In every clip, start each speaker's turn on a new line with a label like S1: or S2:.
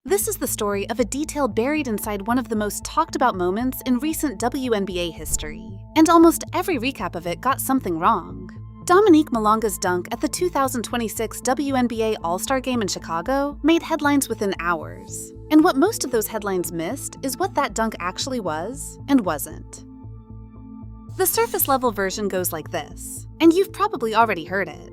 S1: This is the story of a detail buried inside one of the most talked about moments in recent WNBA history, and almost every recap of it got something wrong. Dominique Malonga's dunk at the 2026 WNBA All-Star Game in Chicago made headlines within hours. And what most of those headlines missed is what that dunk actually was and wasn't. The surface-level version goes like this, and you've probably already heard it.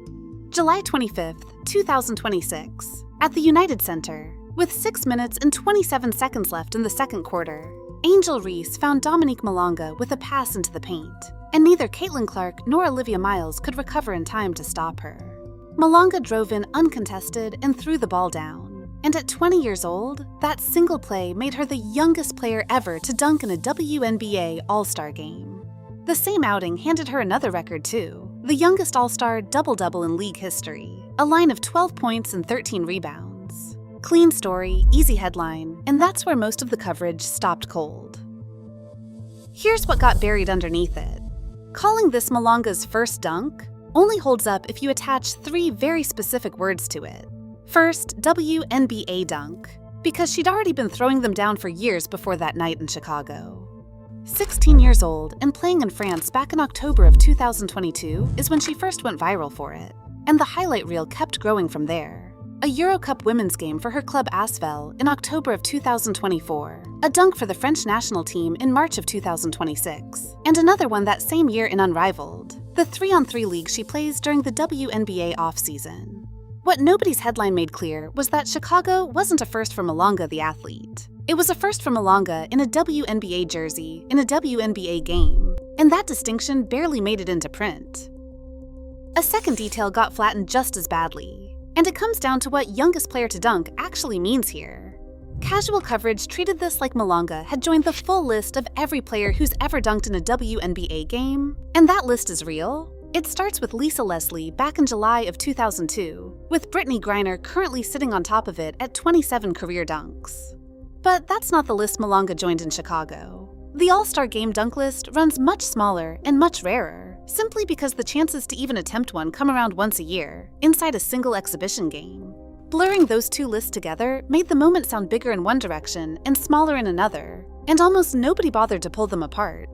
S1: July 25th, 2026, at the United Center, with 6 minutes and 27 seconds left in the second quarter, Angel Reese found Dominique Malonga with a pass into the paint, and neither Caitlin Clark nor Olivia Miles could recover in time to stop her. Malonga drove in uncontested and threw the ball down, and at 20 years old, that single play made her the youngest player ever to dunk in a WNBA All-Star Game. The same outing handed her another record too, the youngest All-Star double-double in league history, a line of 12 points and 13 rebounds. Clean story, easy headline, and that's where most of the coverage stopped cold. Here's what got buried underneath it. Calling this Malonga's first dunk only holds up if you attach 3 very specific words to it. First, WNBA dunk, because she'd already been throwing them down for years before that night in Chicago. 16 years old and playing in France back in October of 2022 is when she first went viral for it, and the highlight reel kept growing from there. A Euro Cup women's game for her club Asvel in October of 2024, a dunk for the French national team in March of 2026, and another one that same year in Unrivaled, the 3-on-3 league she plays during the WNBA offseason. What nobody's headline made clear was that Chicago wasn't a first for Malonga the athlete. It was a first for Malonga in a WNBA jersey in a WNBA game, and that distinction barely made it into print. A second detail got flattened just as badly. And it comes down to what youngest player to dunk actually means here. Casual coverage treated this like Malonga had joined the full list of every player who's ever dunked in a WNBA game, and that list is real. It starts with Lisa Leslie back in July of 2002, with Brittany Griner currently sitting on top of it at 27 career dunks. But that's not the list Malonga joined in Chicago. The All-Star Game dunk list runs much smaller and much rarer, simply because the chances to even attempt one come around once a year, inside a single exhibition game. Blurring those two lists together made the moment sound bigger in one direction and smaller in another, and almost nobody bothered to pull them apart.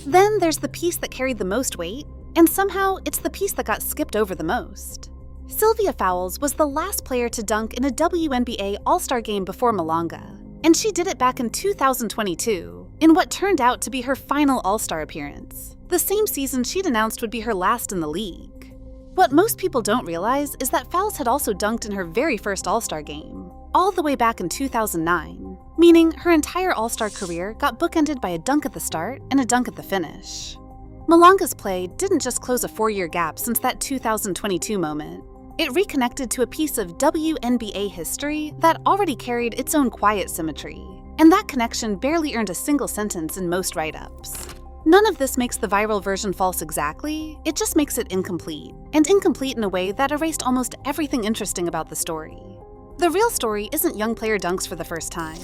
S1: Then there's the piece that carried the most weight, and somehow it's the piece that got skipped over the most. Sylvia Fowles was the last player to dunk in a WNBA All-Star Game before Malonga, and she did it back in 2022, in what turned out to be her final All-Star appearance, the same season she'd announced would be her last in the league. What most people don't realize is that Fowles had also dunked in her very first All-Star Game, all the way back in 2009, meaning her entire All-Star career got bookended by a dunk at the start and a dunk at the finish. Malonga's play didn't just close a 4-year gap since that 2022 moment. It reconnected to a piece of WNBA history that already carried its own quiet symmetry, and that connection barely earned a single sentence in most write-ups. None of this makes the viral version false exactly, it just makes it incomplete, and incomplete in a way that erased almost everything interesting about the story. The real story isn't young player dunks for the first time.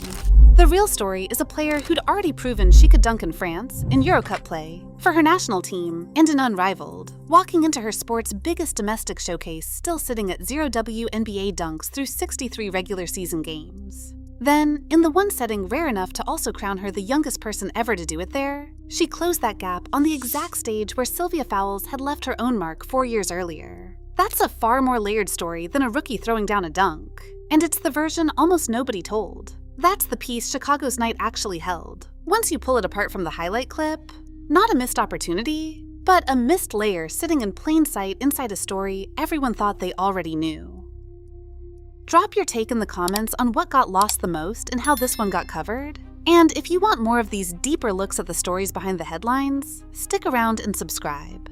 S1: The real story is a player who'd already proven she could dunk in France, in Euro Cup play, for her national team, and in Unrivaled, walking into her sport's biggest domestic showcase still sitting at 0 WNBA dunks through 63 regular season games. Then, in the one setting rare enough to also crown her the youngest person ever to do it there, she closed that gap on the exact stage where Sylvia Fowles had left her own mark 4 years earlier. That's a far more layered story than a rookie throwing down a dunk, and it's the version almost nobody told. That's the piece Chicago's night actually held. Once you pull it apart from the highlight clip, not a missed opportunity, but a missed layer sitting in plain sight inside a story everyone thought they already knew. Drop your take in the comments on what got lost the most and how this one got covered. And if you want more of these deeper looks at the stories behind the headlines, stick around and subscribe.